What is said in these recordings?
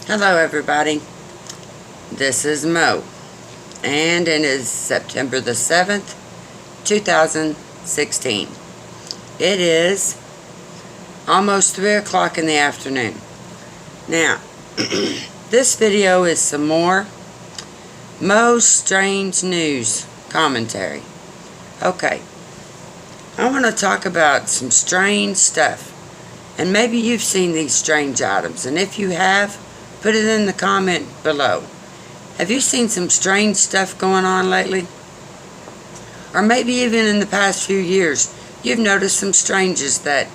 Hello everybody, this is Mo, and it is September the 7th, 2016. It is almost 3 o'clock in the afternoon. Now, this video is some more Mo's Strange News commentary. Okay, I want to talk about some strange stuff, and maybe you've seen these strange items, and if you have, put it in the comment below. Have you seen some strange stuff going on lately? Or maybe even in the past few years, you've noticed some changes that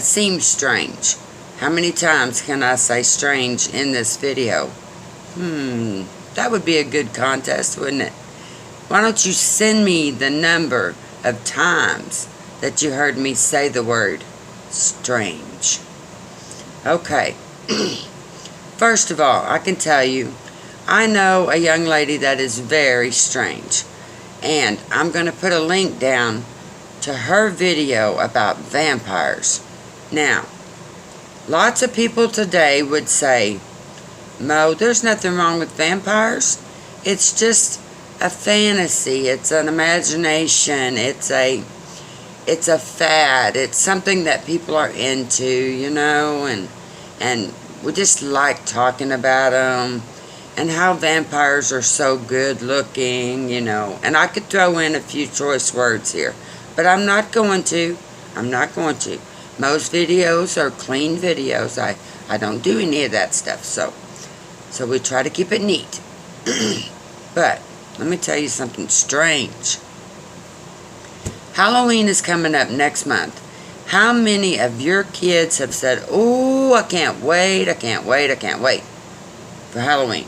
seem strange. How many times can I say strange in this video? That would be a good contest, wouldn't it? Why don't you send me the number of times that you heard me say the word strange? Okay. First of all, I can tell you, I know a young lady that is very strange, and I'm going to put a link down to her video about vampires. Now, lots of people today would say, Mo, there's nothing wrong with vampires. It's just a fantasy. It's an imagination. It's a fad. It's something that people are into, and we just like talking about them, and how vampires are so good looking, and I could throw in a few choice words here, but I'm not going to. Most videos are clean videos. I don't do any of that stuff, so we try to keep it neat. But let me tell you something strange. Halloween is coming up next month. How many of your kids have said, oh, I can't wait for Halloween?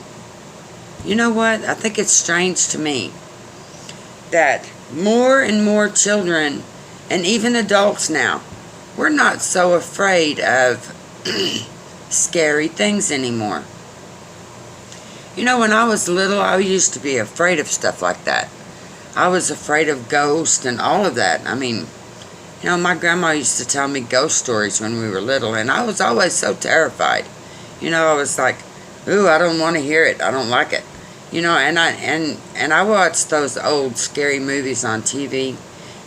You know what? I think it's strange to me that more and more children, and even adults now, we're not so afraid of scary things anymore. When I was little, I used to be afraid of stuff like that. I was afraid of ghosts and all of that. I mean, my grandma used to tell me ghost stories when we were little, and I was always so terrified. I was like, ooh, I don't want to hear it. I don't like it. And I watched those old scary movies on TV,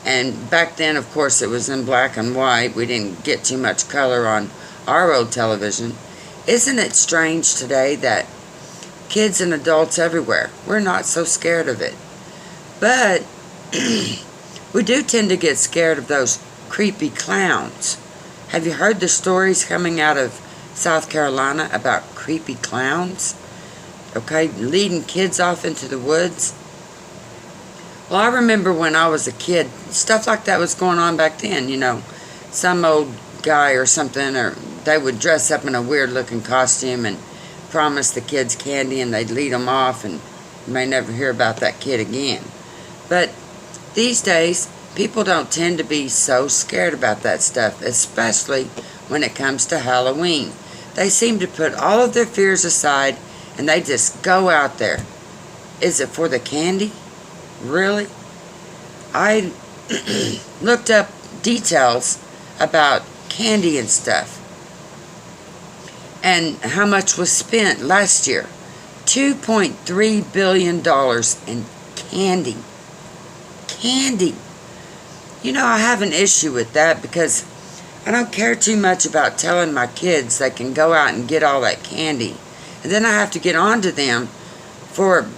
and back then, of course, it was in black and white. We didn't get too much color on our old television. Isn't it strange today that kids and adults everywhere, we're not so scared of it? But we do tend to get scared of those creepy clowns. Have you heard the stories coming out of South Carolina about creepy clowns? Okay, leading kids off into the woods. Well, I remember when I was a kid, stuff like that was going on back then, Some old guy or something, or they would dress up in a weird looking costume and promise the kids candy, and they'd lead them off, and you may never hear about that kid again. But these days, people don't tend to be so scared about that stuff, especially when it comes to Halloween. They seem to put all of their fears aside, and they just go out there. Is it for the candy? Really? I looked up details about candy and stuff, and how much was spent last year. $2.3 billion in candy. Candy. I have an issue with that, because I don't care too much about telling my kids they can go out and get all that candy, and then I have to get on to them for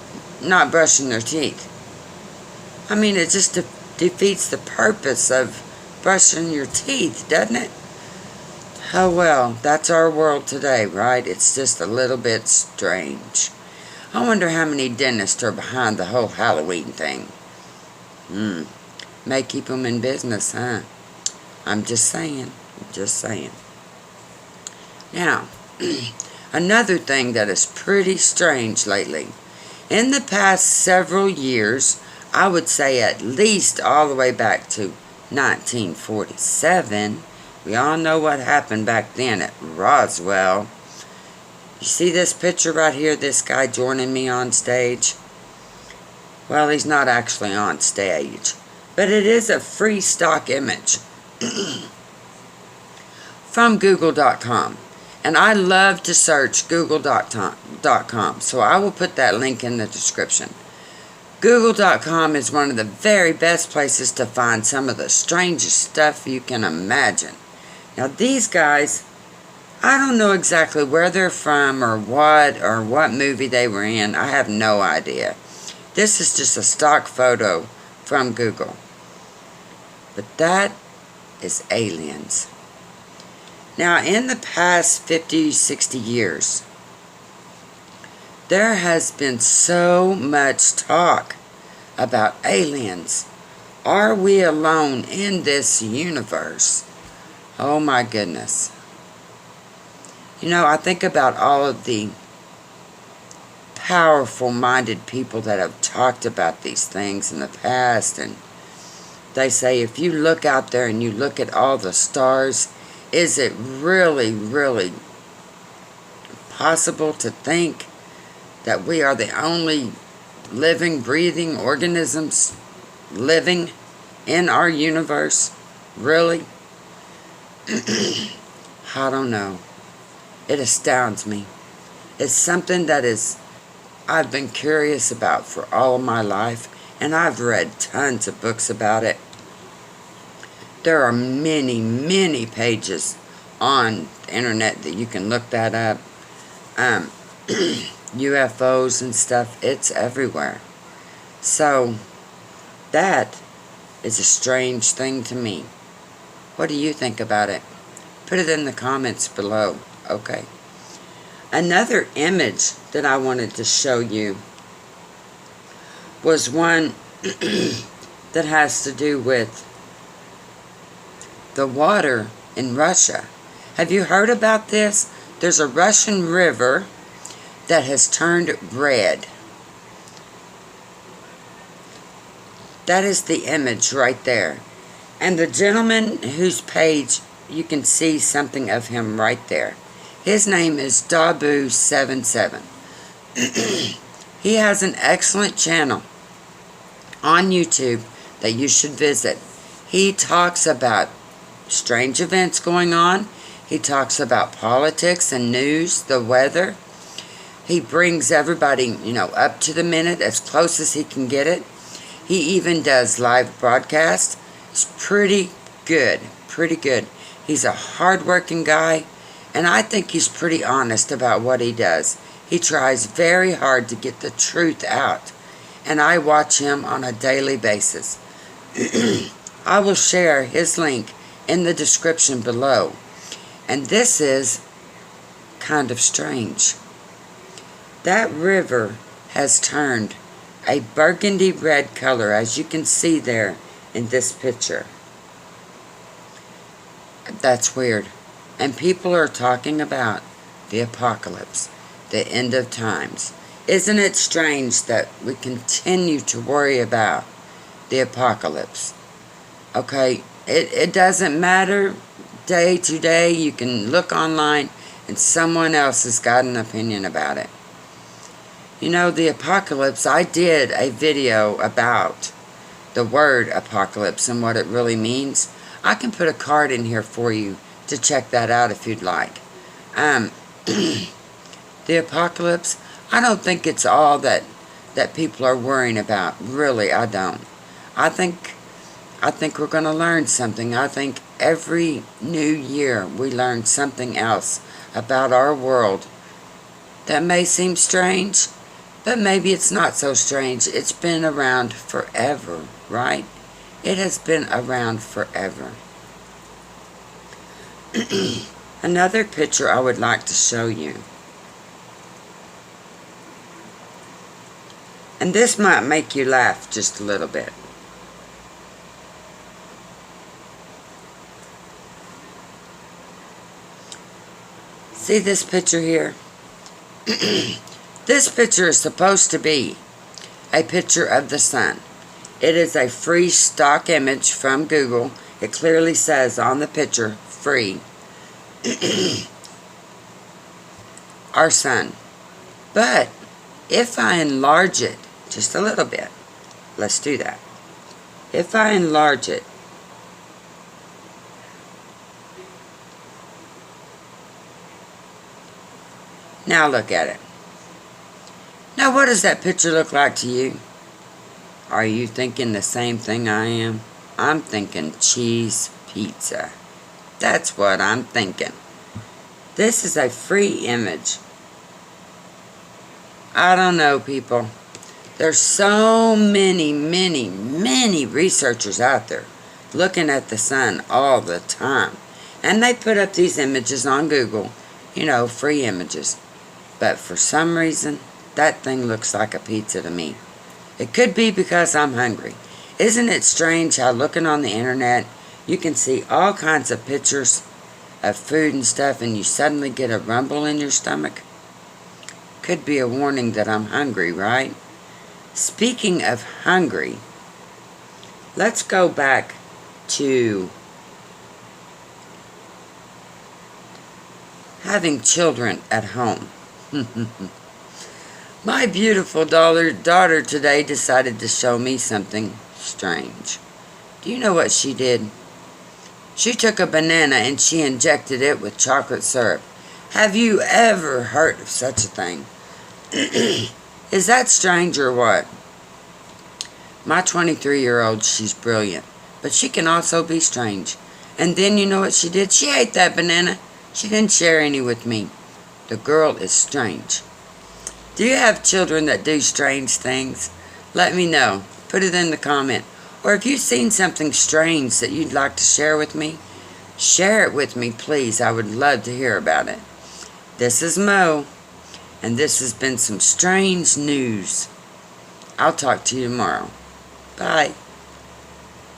not brushing their teeth. I mean, it just defeats the purpose of brushing your teeth, doesn't it? Oh well, that's our world today, right? It's just a little bit strange. I wonder how many dentists are behind the whole Halloween thing. May keep them in business, huh? I'm just saying. Now, another thing that is pretty strange lately. In the past several years, I would say at least all the way back to 1947, we all know what happened back then at Roswell. You see this picture right here, this guy joining me on stage? Well, he's not actually on stage, but it is a free stock image from Google.com. And I love to search google.com, so I will put that link in the description. Google.com is one of the very best places to find some of the strangest stuff you can imagine. Now these guys, I don't know exactly where they're from or what movie they were in. I have no idea. This is just a stock photo from Google. But that is aliens. Now, in the past 50, 60 years, there has been so much talk about aliens. Are we alone in this universe? Oh my goodness. You know, I think about all of the powerful-minded people that have talked about these things in the past, and they say if you look out there and you look at all the stars, is it really, really possible to think that we are the only living, breathing organisms living in our universe? Really? I don't know. It astounds me. It's something that I've been curious about for all of my life, and I've read tons of books about it. There are many, many pages on the internet that you can look that up. UFOs and stuff, it's everywhere. So, that is a strange thing to me. What do you think about it? Put it in the comments below, okay? Another image that I wanted to show you was one that has to do with the water in Russia. Have you heard about this? There's a Russian river that has turned red. That is the image right there. And the gentleman whose page, you can see something of him right there. His name is Dabu77. He has an excellent channel on YouTube that you should visit. He talks about strange events going on. He talks about politics and news, the weather. He brings everybody, up to the minute as close as he can get it. He even does live broadcasts. It's pretty good, pretty good. He's a hard-working guy, and I think he's pretty honest about what he does. He tries very hard to get the truth out, and I watch him on a daily basis. I will share his link in the description below. And this is kind of strange. That river has turned a burgundy red color, as you can see there in this picture. That's weird. And people are talking about the apocalypse, the end of times. Isn't it strange that we continue to worry about the apocalypse? Okay, it doesn't matter day to day. You can look online and someone else has got an opinion about it. The apocalypse, I did a video about the word apocalypse and what it really means. I can put a card in here for you to check that out if you'd like. The apocalypse, I don't think it's all that people are worrying about. Really, I don't. I think we're going to learn something. I think every new year we learn something else about our world that may seem strange, but maybe it's not so strange. It's been around forever, right? It has been around forever. Another picture I would like to show you. And this might make you laugh just a little bit. See this picture here? This picture is supposed to be a picture of the sun. It is a free stock image from Google. It clearly says on the picture, free. Our sun. But if I enlarge it just a little bit, let's do that. If I enlarge it, Now look at it. Now what does that picture look like to you? Are you thinking the same thing I am? I'm thinking cheese pizza. That's what I'm thinking. This is a free image. I don't know, people. There's so many researchers out there looking at the sun all the time. And they put up these images on Google, free images. But for some reason, that thing looks like a pizza to me. It could be because I'm hungry. Isn't it strange how looking on the internet, you can see all kinds of pictures of food and stuff and you suddenly get a rumble in your stomach? Could be a warning that I'm hungry, right? Speaking of hungry, let's go back to having children at home. My beautiful daughter today decided to show me something strange. Do you know what she did? She took a banana and she injected it with chocolate syrup. Have you ever heard of such a thing? Is that strange or what? My 23-year-old, she's brilliant, but she can also be strange. And then you know what she did? She ate that banana. She didn't share any with me. The girl is strange. Do you have children that do strange things? Let me know. Put it in the comment. Or if you've seen something strange that you'd like to share with me, share it with me, please. I would love to hear about it. This is Mo, and this has been some strange news. I'll talk to you tomorrow. Bye.